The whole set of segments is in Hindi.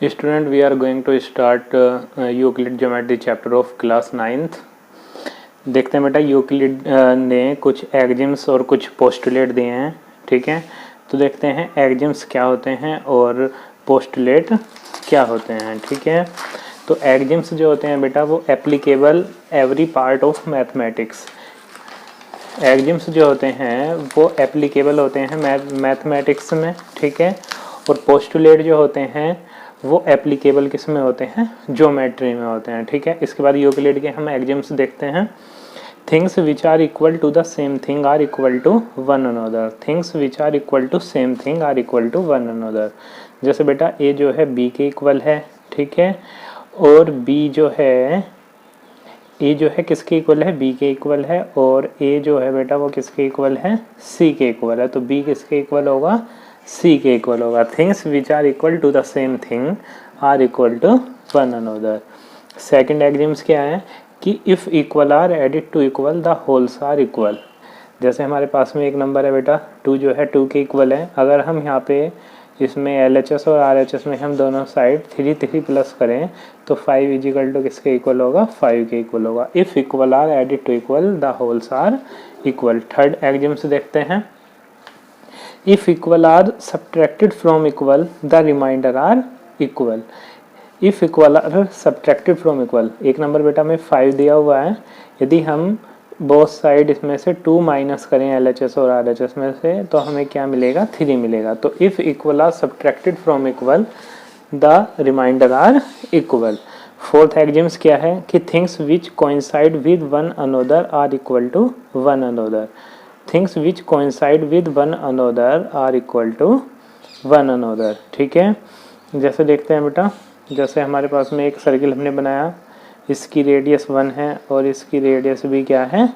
Student, we are going to start Euclid geometry chapter of class 9th। देखते हैं बेटा, यूक्लिड ने कुछ एक्जिम्स और कुछ पोस्टुलेट दिए हैं। ठीक है, तो देखते हैं एक्जिम्स क्या होते हैं और पोस्टुलेट क्या होते हैं। ठीक है, तो एक्जिम्स जो होते हैं बेटा वो applicable every part of mathematics. Axioms जो होते हैं वो एप्लीकेबल होते हैं मैथमेटिक्स में। ठीक है, और पोस्टुलेट जो होते हैं वो एप्लीकेबल किस में होते हैं, ज्योमेट्री में होते हैं। ठीक है, इसके बाद यूक्लिड के हम एक्जिम्स देखते हैं। Things which are equal to the same thing are equal to one another. Things which are equal to same thing are equal to one another. जैसे बेटा ए जो है बी के इक्वल है। ठीक है, और बी जो है ए जो है किसके इक्वल है, बी के इक्वल है, और ए जो है बेटा वो किसके इक्वल है, सी के इक्वल है। तो बी किसके इक्वल होगा, सी के इक्वल होगा। Things which are equal to the same thing are equal to one another. Second axioms क्या है कि if equal are added to equal the wholes are equal. जैसे हमारे पास में एक नंबर है बेटा 2 जो है 2 के इक्वल है। अगर हम यहाँ पे इसमें LHS और RHS में हम दोनों साइड 3 प्लस करें तो 5 इजिकल टू किसके इक्वल होगा, 5 के इक्वल होगा। If equal are added to equal the wholes are equal. Third axioms देखते हैं। If equal are subtracted from equal the remainder are equal. If equal are subtracted from equal, एक नंबर बेटा में 5 दिया हुआ है। यदि हम बोथ साइड इसमें से 2 माइनस करें LHS और RHS में से तो हमें क्या मिलेगा, 3 मिलेगा। तो if equal are subtracted from equal the remainder are equal. Fourth axioms क्या है कि things which coincide with one another are equal to one another. Things which coincide with one another are equal to one another. ठीक है, जैसे देखते हैं बेटा, जैसे हमारे पास में एक सर्किल हमने बनाया, इसकी रेडियस 1 है और इसकी रेडियस भी क्या है,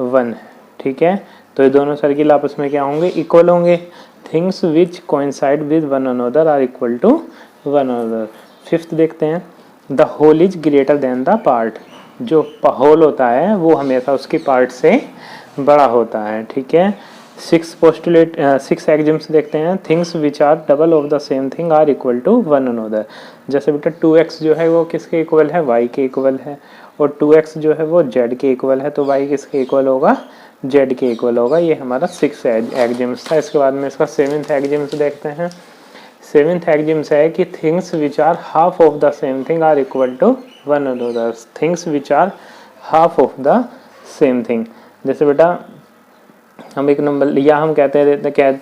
1 है। ठीक है, तो ये दोनों सर्किल आपस में क्या होंगे, इक्वल होंगे। Things which coincide with one another are equal to one another. Fifth देखते हैं, the whole is greater than the part. जो होल होता है वो हमेशा उसके पार्ट से बड़ा होता है। ठीक है, 6 एक्जिम्स देखते हैं। Things which are double of the same thing are equal to one another. जैसे बेटा 2x जो है वो किसके इक्वल है, y के इक्वल है, और 2x जो है वो z के इक्वल है। तो y किसके इक्वल होगा, z के इक्वल होगा। ये हमारा 6 एक्जिम्स था। इसके बाद में इसका 7th एक्जिम्स देखते हैं। 7th एक्जिम्स है कि things which are half of the same thing are equal to one another. Things which are half of the same thing. जैसे बेटा हम एक नंबर या हम कहते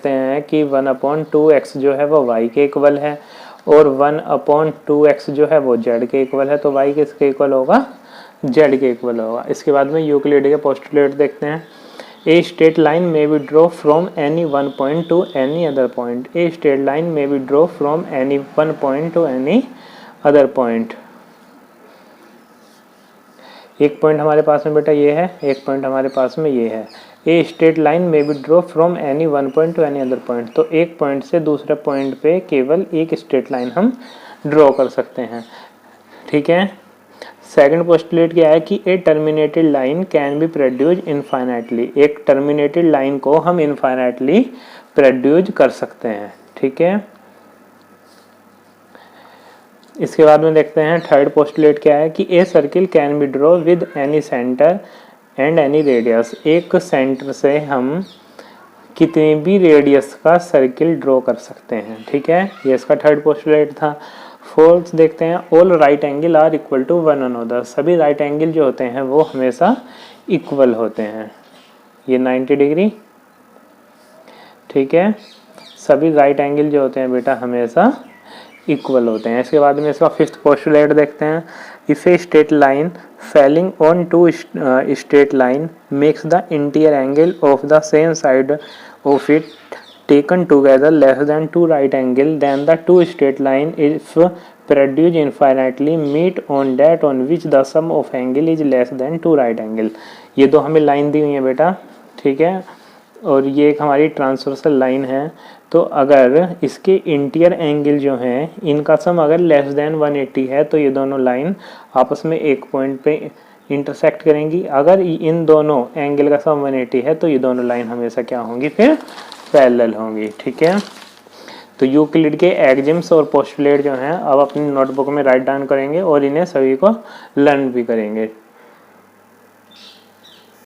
हैं कि 1/2x जो है वो y के इक्वल है और 1/2x जो है वो z के इक्वल है। तो y किसके इक्वल होगा, z के इक्वल होगा। इसके बाद में यूक्लिड के पोस्टुलेट देखते हैं। A straight line may be draw from any one point to any other point. A straight line may be draw from any one point to any other point. एक पॉइंट हमारे पास में बेटा ये है, एक पॉइंट हमारे पास में ये है। A straight line may be draw from any one point to any other point. तो एक पॉइंट से दूसरे पॉइंट पे केवल एक स्ट्रेट लाइन हम ड्रॉ कर सकते हैं। ठीक है, सेकंड पोस्टुलेट क्या है कि a terminated line can be produce infinitely. एक टर्मिनेटेड लाइन को हम इनफाइनाइटली प्रोड्यूस कर सकते हैं। ठीक है, इसके बाद में देखते हैं थर्ड पोस्टुलेट क्या है कि a circle can be draw with any centre and any radius. एक सेंटर से हम कितनी भी रेडियस का सर्किल ड्रॉ कर सकते हैं। ठीक है, ये इसका थर्ड पोस्टुलेट था। फोर्थ देखते हैं, all right angle are equal to one another. सभी राइट एंगल जो होते हैं वो हमेशा इक्वल होते हैं। ये 90 डिग्री। ठीक है, सभी राइट एंगल जो होते हैं बेटा हमेशा इक्वल होते हैं। इसके बाद में इसका फिफ्थ पोस्टुलेट देखते हैं। If a straight line falling on two straight line makes the interior angle of the same side of it taken together less than 2 right angle then the 2 straight line if produce infinitely meet on that on which the sum of angle is less than 2 right angle. ये दो हमें लाइन दी हुई है बेटा। ठीक है, और ये एक हमारी ट्रांसवर्सल लाइन है। तो अगर इसके इंटीरियर एंगल जो हैं इनका सम अगर लेस देन 180 है तो ये दोनों लाइन आपस में एक पॉइंट पे इंटरसेक्ट करेंगी। अगर इन दोनों एंगल का सम 180 है तो ये दोनों लाइन हमेशा क्या होंगी, फिर पैरेलल होंगी। ठीक है, तो यूक्लिड के एक्जिम्स और पोस्टुलेट जो हैं अब अपनी नोटबुक में राइट डाउन करेंगे और इन्हें सभी को लर्न भी करेंगे।